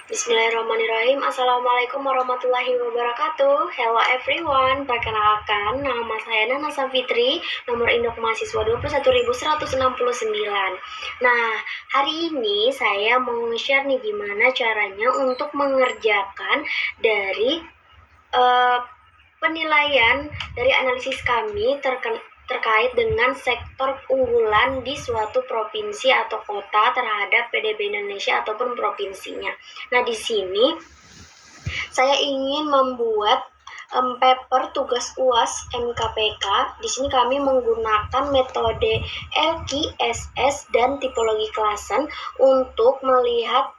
Bismillahirrahmanirrahim. Assalamualaikum warahmatullahi wabarakatuh. Hello everyone. Perkenalkan, nama saya Nana Safitri, nomor induk mahasiswa 21.169. Nah, hari ini saya mau share nih gimana caranya untuk mengerjakan dari penilaian dari analisis kami terkait dengan sektor unggulan di suatu provinsi atau kota terhadap PDB Indonesia ataupun provinsinya. Nah, di sini saya ingin membuat paper tugas UAS MKPK. Di sini kami menggunakan metode LKSS dan tipologi klasen untuk melihat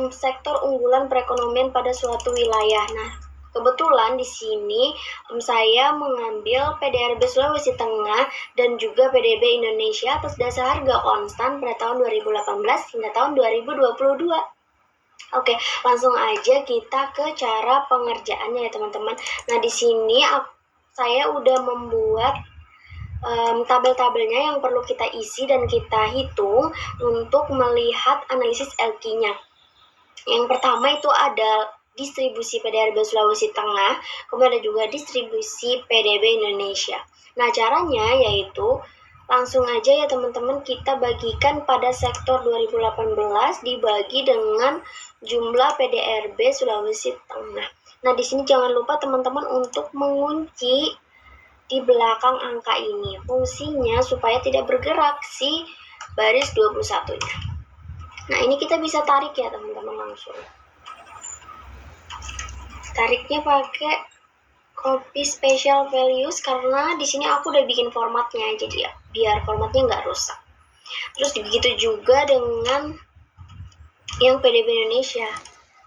sektor unggulan perekonomian pada suatu wilayah. Nah, kebetulan di sini saya mengambil PDRB Sulawesi Tengah dan juga PDB Indonesia atas dasar harga konstan pada tahun 2018 hingga tahun 2022. Oke, langsung aja kita ke cara pengerjaannya ya teman-teman. Nah, di sini saya udah membuat tabel-tabelnya yang perlu kita isi dan kita hitung untuk melihat analisis LQ-nya. Yang pertama itu ada distribusi PDRB Sulawesi Tengah, kemudian ada juga distribusi PDB Indonesia. Nah, caranya yaitu langsung aja ya teman-teman, kita bagikan pada sektor 2018 dibagi dengan jumlah PDRB Sulawesi Tengah. Nah, di sini jangan lupa teman-teman untuk mengunci di belakang angka ini. Fungsinya supaya tidak bergerak si baris 21-nya. Nah, ini kita bisa tarik ya teman-teman langsung. Tariknya pakai copy special values karena di sini aku udah bikin formatnya, jadi ya biar formatnya nggak rusak. Terus begitu juga dengan yang PDB Indonesia,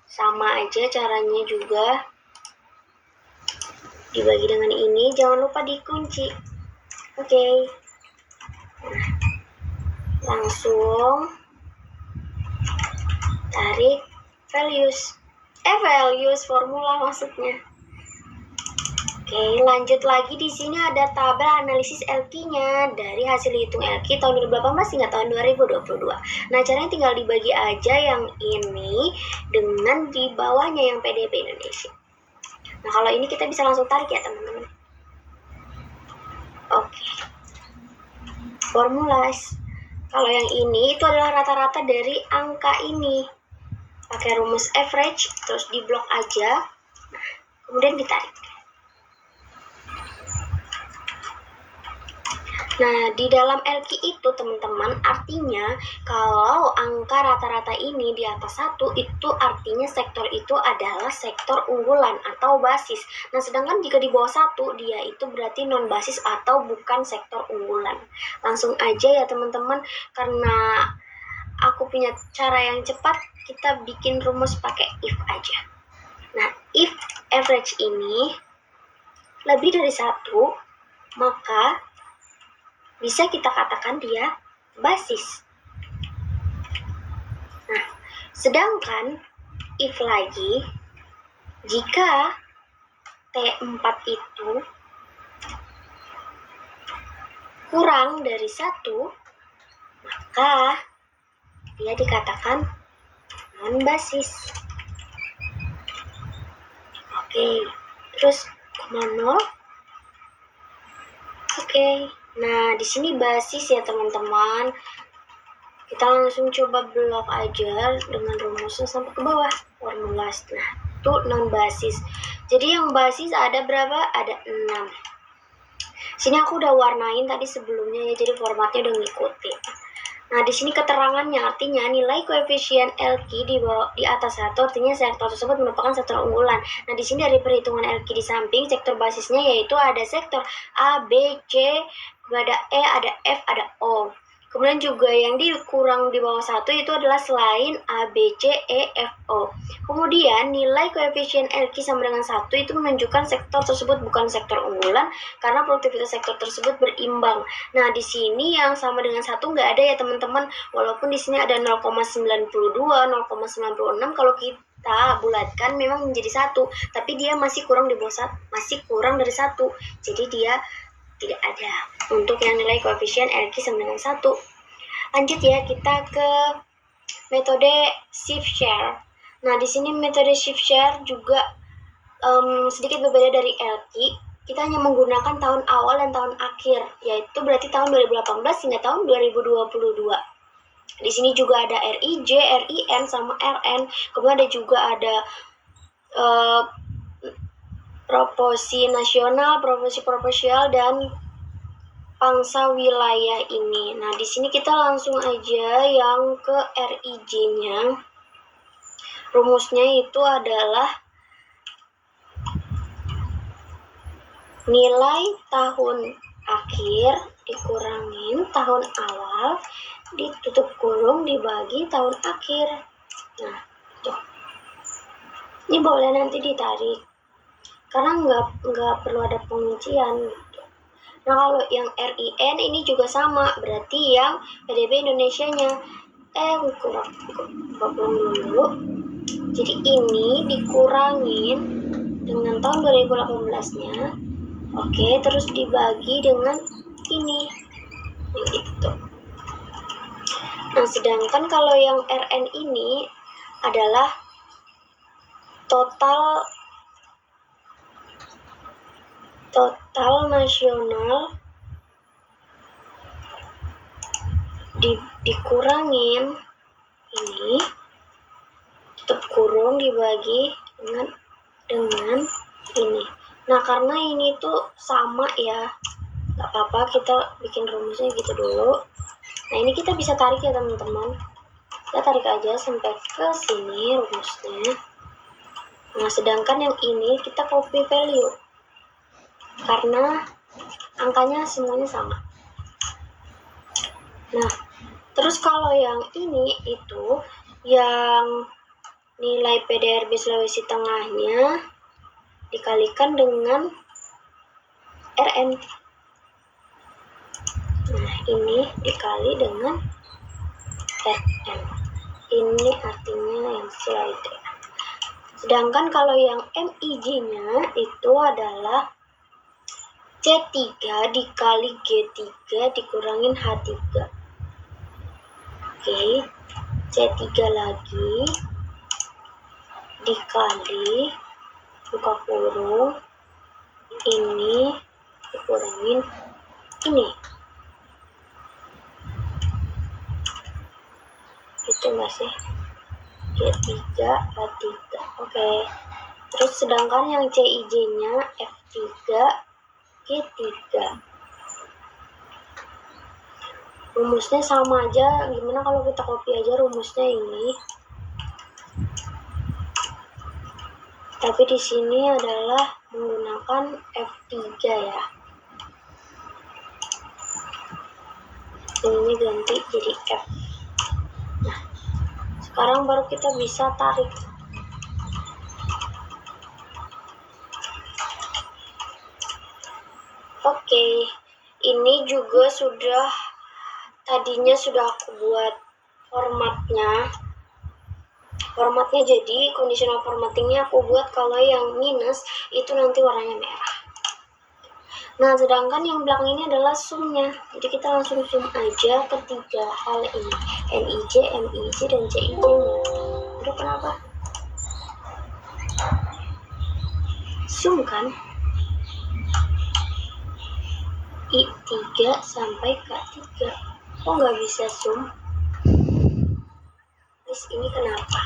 sama aja caranya juga, dibagi dengan ini, jangan lupa dikunci. Oke. Nah, langsung tarik values formula maksudnya. Oke, lanjut lagi. Di sini ada tabel analisis LQ-nya dari hasil hitung LQ tahun 2018 hingga tahun 2022. Nah, caranya tinggal dibagi aja yang ini dengan di bawahnya yang PDB Indonesia. Nah, kalau ini kita bisa langsung tarik ya teman-teman. Oke. Formulas. Kalau yang ini itu adalah rata-rata dari angka ini. Pakai rumus average, terus diblok aja. Nah, kemudian ditarik. Nah, di dalam LQ itu teman-teman, artinya kalau angka rata-rata ini di atas 1, itu artinya sektor itu adalah sektor unggulan atau basis. Nah, sedangkan jika di bawah 1, dia itu berarti non-basis atau bukan sektor unggulan. Langsung aja ya teman-teman, karena aku punya cara yang cepat, kita bikin rumus pakai if aja. Nah, if average ini lebih dari 1, maka bisa kita katakan dia basis. Nah, sedangkan if lagi, jika T4 itu kurang dari 1, maka dia dikatakan non-basis. Oke, terus 0. Oke. Nah, di sini basis ya teman-teman. Kita langsung coba blok aja dengan rumusnya sampai ke bawah formula. Nah, itu non basis. Jadi yang basis ada berapa? Ada 6. Sini aku udah warnain tadi sebelumnya ya, jadi formatnya udah ngikutin. Nah, di sini keterangannya artinya nilai koefisien LQ di atas 1 artinya sektor tersebut merupakan sektor unggulan. Nah, di sini dari perhitungan LQ di samping sektor basisnya yaitu ada sektor A, B, C, ada E, ada F, ada O. Kemudian juga yang dikurang di bawah 1 itu adalah selain A, B, C, E, F, O. Kemudian nilai koefisien LQ sama dengan 1 itu menunjukkan sektor tersebut bukan sektor unggulan karena produktivitas sektor tersebut berimbang. Nah, di sini yang sama dengan 1 nggak ada ya teman-teman. Walaupun di sini ada 0,92, 0,96 kalau kita bulatkan memang menjadi 1, tapi dia masih kurang di bawah 1, masih kurang dari 1. Jadi dia tidak ada untuk yang nilai koefisien LQ sama dengan 1. Lanjut ya, kita ke metode shift share. Nah, di sini metode shift share juga sedikit berbeda dari LQ. Kita hanya menggunakan tahun awal dan tahun akhir, yaitu berarti tahun 2018 hingga tahun 2022. Di sini juga ada RIJ, RIN, sama RN. Kemudian ada juga ada proporsi nasional, proporsi proporsional, dan pangsa wilayah ini. Nah, di sini kita langsung aja yang ke RIJ-nya. Rumusnya itu adalah nilai tahun akhir dikurangin tahun awal ditutup kurung dibagi tahun akhir. Nah, tuh. Ini boleh nanti ditarik karena nggak perlu ada penguncian. Nah, kalau yang RIN ini juga sama, berarti yang PDB Indonesianya. Kurang dulu. Jadi ini dikurangin dengan tahun 2018-nya. Oke, terus dibagi dengan ini. Gitu. Nah, sedangkan kalau yang RN ini adalah total nasional dikurangin ini, tutup kurung dibagi dengan ini. Nah, karena ini tuh sama ya, nggak apa-apa kita bikin rumusnya gitu dulu. Nah, ini kita bisa tarik ya teman-teman. Kita tarik aja sampai ke sini rumusnya. Nah, sedangkan yang ini kita copy value karena angkanya semuanya sama. Nah, terus kalau yang ini itu yang nilai PDRB Sulawesi Tengahnya dikalikan dengan RN. Nah, ini dikali dengan RN. Ini artinya yang slide. Sedangkan kalau yang MIJ-nya itu adalah C3 dikali G3 dikurangin H3. Oke, C3 lagi dikali buka kurung ini dikurangin ini. Gitu nggak sih? G3 H3. Oke. Terus sedangkan yang CIJ-nya F3 G3. Rumusnya sama aja. Gimana kalau kita copy aja rumusnya ini? Tapi di sini adalah menggunakan F3 ya. Ini ganti jadi F. Nah, sekarang baru kita bisa tarik. Oke, ini juga tadinya sudah aku buat formatnya. Jadi conditional formattingnya aku buat kalau yang minus itu nanti warnanya merah. Nah, sedangkan yang belakang ini adalah sumnya. Jadi kita langsung sum aja ketiga hal ini. MIJ, MIJ, dan CIJ-nya. Aduh, kenapa? Sum kan? I3 sampai K3. Kok nggak bisa sum? Terus ini kenapa?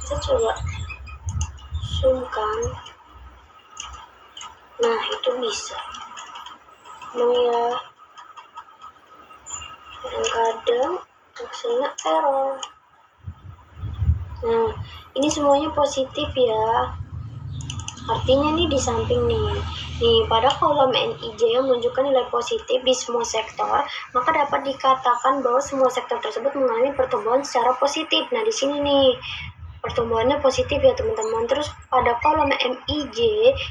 Kita coba sum kan? Nah, itu bisa. Ya, kadang-kadang hasilnya error. Nah, ini semuanya positif ya. Artinya nih di samping nih pada kolom NIJ yang menunjukkan nilai positif di semua sektor, maka dapat dikatakan bahwa semua sektor tersebut mengalami pertumbuhan secara positif. Nah, di sini nih pertumbuhannya positif ya teman-teman. Terus pada kolom MIJ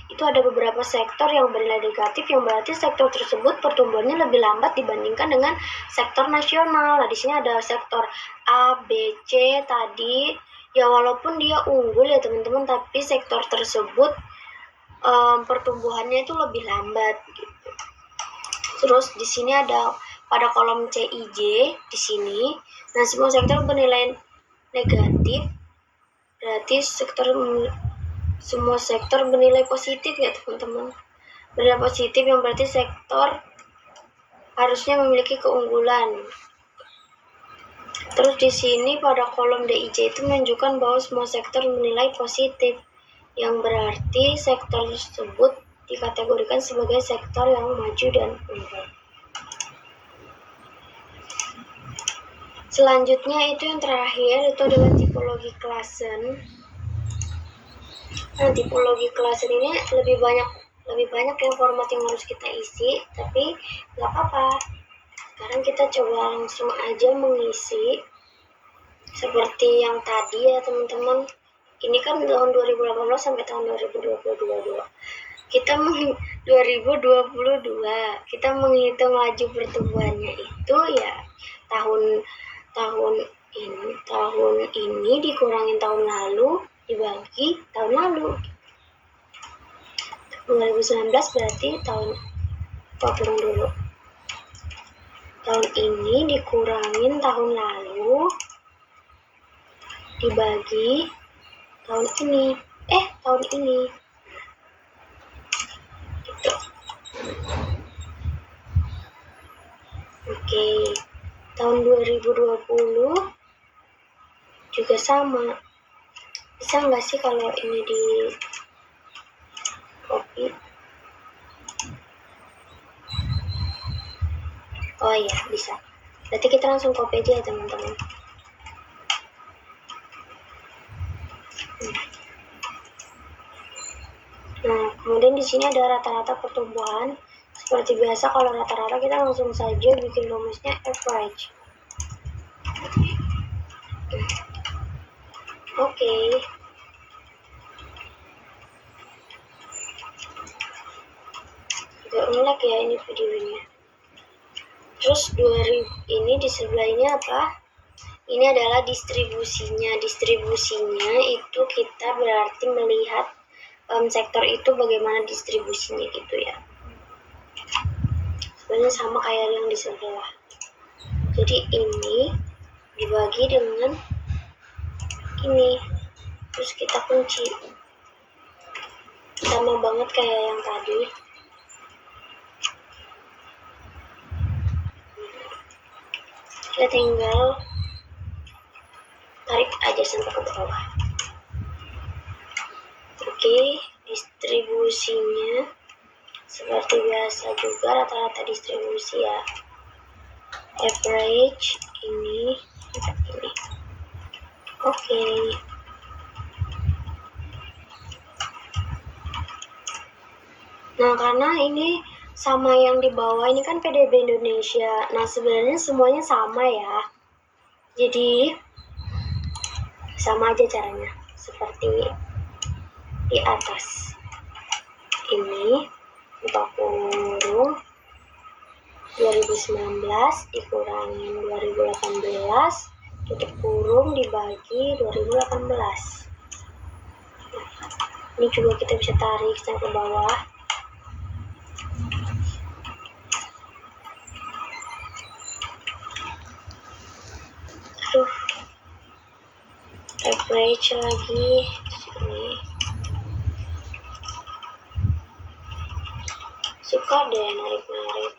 itu ada beberapa sektor yang bernilai negatif, yang berarti sektor tersebut pertumbuhannya lebih lambat dibandingkan dengan sektor nasional. Nah, di sini ada sektor A, B, C tadi. Ya, walaupun dia unggul ya teman-teman, tapi sektor tersebut pertumbuhannya itu lebih lambat gitu. Terus di sini ada pada kolom CIJ di sini. Nah, semua sektor bernilai negatif, berarti semua sektor bernilai positif ya teman-teman. Bernilai positif yang berarti sektor harusnya memiliki keunggulan. Terus di sini pada kolom DIJ itu menunjukkan bahwa semua sektor menilai positif, yang berarti sektor tersebut dikategorikan sebagai sektor yang maju dan unggul. Selanjutnya itu yang terakhir, itu adalah tipologi Claassen. Nah, tipologi Claassen ini lebih banyak yang format yang harus kita isi, tapi nggak apa-apa. Sekarang kita coba langsung aja mengisi seperti yang tadi ya teman-teman. Ini kan tahun 2018 sampai tahun 2022. Kita 2022 kita menghitung laju pertumbuhannya itu ya tahun ini dikurangin tahun lalu dibagi tahun lalu. 2019 berarti tahun dulu. Tahun ini dikurangin tahun lalu dibagi tahun ini. Tahun ini. Gitu. Oke. Tahun 2020 juga sama. Bisa nggak sih kalau ini di copy? Oh iya, bisa. Berarti kita langsung copy aja ya teman-teman. Nah, kemudian di sini ada rata-rata pertumbuhan. Seperti biasa kalau rata-rata kita langsung saja bikin rumusnya average. Oke. Agak ngelag ya ini videonya. Terus 2000 ini di sebelahnya apa? Ini adalah distribusinya. Distribusinya itu kita berarti melihat sektor itu bagaimana distribusinya gitu ya. Sebenarnya sama kayak yang di sebelah. Jadi ini dibagi dengan ini. Terus kita kunci. Sama banget kayak yang tadi. Kita tinggal tarik aja sampai ke bawah. Oke, distribusinya seperti biasa juga rata-rata distribusi ya. Average ini. Oke. Nah, karena ini sama yang di bawah ini kan PDB Indonesia. Nah, sebenarnya semuanya sama ya. Jadi sama aja caranya seperti di atas. Ini buka kurung 2019 dikurangin 2018 tutup kurung dibagi 2018. Ini juga kita bisa tarik sampai ke bawah. Average lagi sini. Suka deh narik-narik.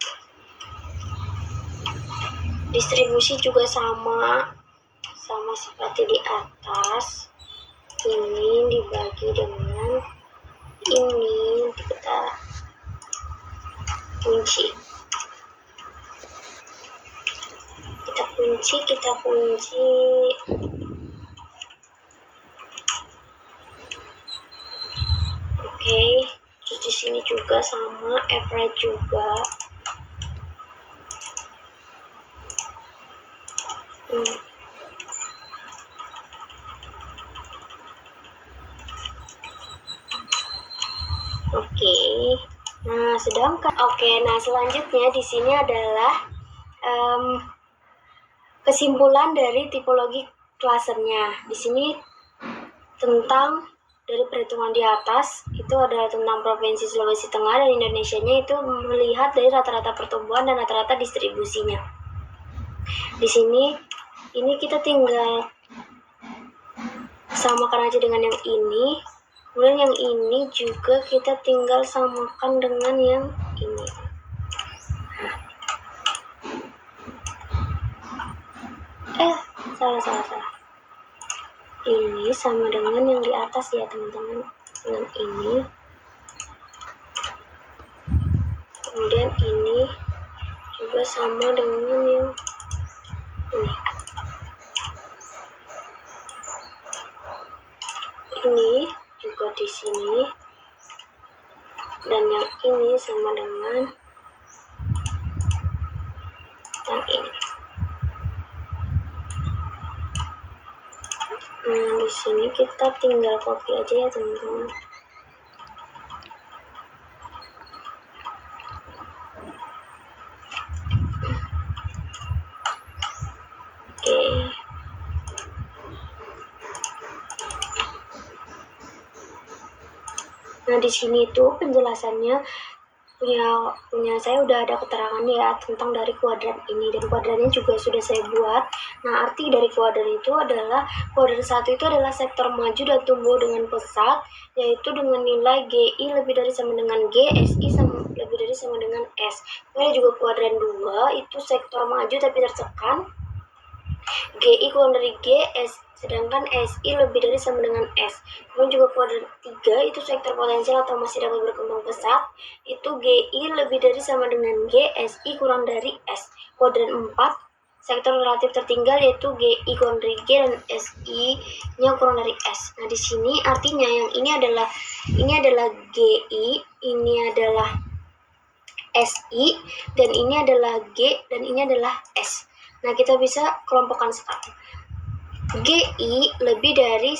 Distribusi juga sama seperti di atas. Ini dibagi dengan ini, kita kunci. Oke, terus di sini juga sama, average juga. Nah, selanjutnya di sini adalah kesimpulan dari tipologi Claassennya. Di sini tentang dari perhitungan di atas itu adalah tentang Provinsi Sulawesi Tengah, dan Indonesianya itu melihat dari rata-rata pertumbuhan dan rata-rata distribusinya. Di sini ini kita tinggal samakan aja dengan yang ini. Kemudian yang ini juga kita tinggal samakan dengan yang ini. Salah. Ini sama dengan yang di atas ya teman-teman, dengan ini. Kemudian ini juga sama dengan yang ini. Ini juga di sini, dan yang ini sama dengan yang ini. Nah, di sini kita tinggal copy aja ya teman-teman. Oke. Nah, di sini tuh penjelasannya punya saya udah ada keterangannya ya tentang dari kuadran ini, dan kuadrannya juga sudah saya buat. Nah, arti dari kuadran itu adalah kuadran 1 itu adalah sektor maju dan tumbuh dengan pesat, yaitu dengan nilai GI lebih dari sama dengan G, SI lebih dari sama dengan S. Kemudian juga kuadran 2 itu sektor maju tapi tertekan, GI kurang dari G, sedangkan SI lebih dari sama dengan S. Kemudian juga kuadran 3 itu sektor potensial atau masih dapat berkembang pesat, itu GI lebih dari sama dengan G, SI kurang dari S. Kuadran 4 sektor relatif tertinggal, yaitu GI kurang dari G dan SI-nya kurang dari S. Nah, di sini artinya yang ini adalah GI, ini adalah SI, dan ini adalah G, dan ini adalah S. Nah, kita bisa kelompokkan sekarang. GI lebih dari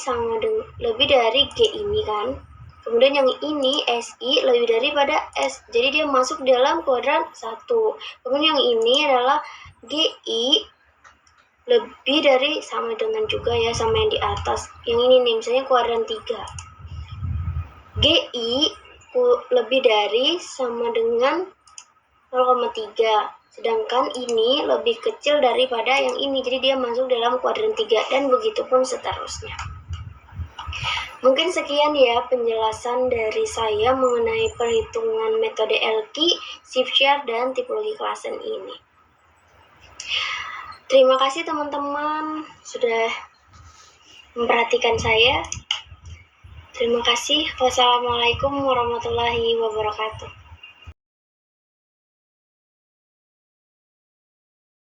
G ini kan. Kemudian yang ini SI lebih daripada S. Jadi dia masuk dalam kuadran 1. Kemudian yang ini adalah GI lebih dari sama dengan juga ya sama yang di atas. Yang ini nih misalnya kuadran 3. GI lebih dari sama dengan 0,3. Sedangkan ini lebih kecil daripada yang ini, jadi dia masuk dalam kuadran 3, dan begitu pun seterusnya. Mungkin sekian ya penjelasan dari saya mengenai perhitungan metode Elki, shift share, dan tipologi klasen ini. Terima kasih teman-teman sudah memperhatikan saya. Terima kasih. Wassalamualaikum warahmatullahi wabarakatuh.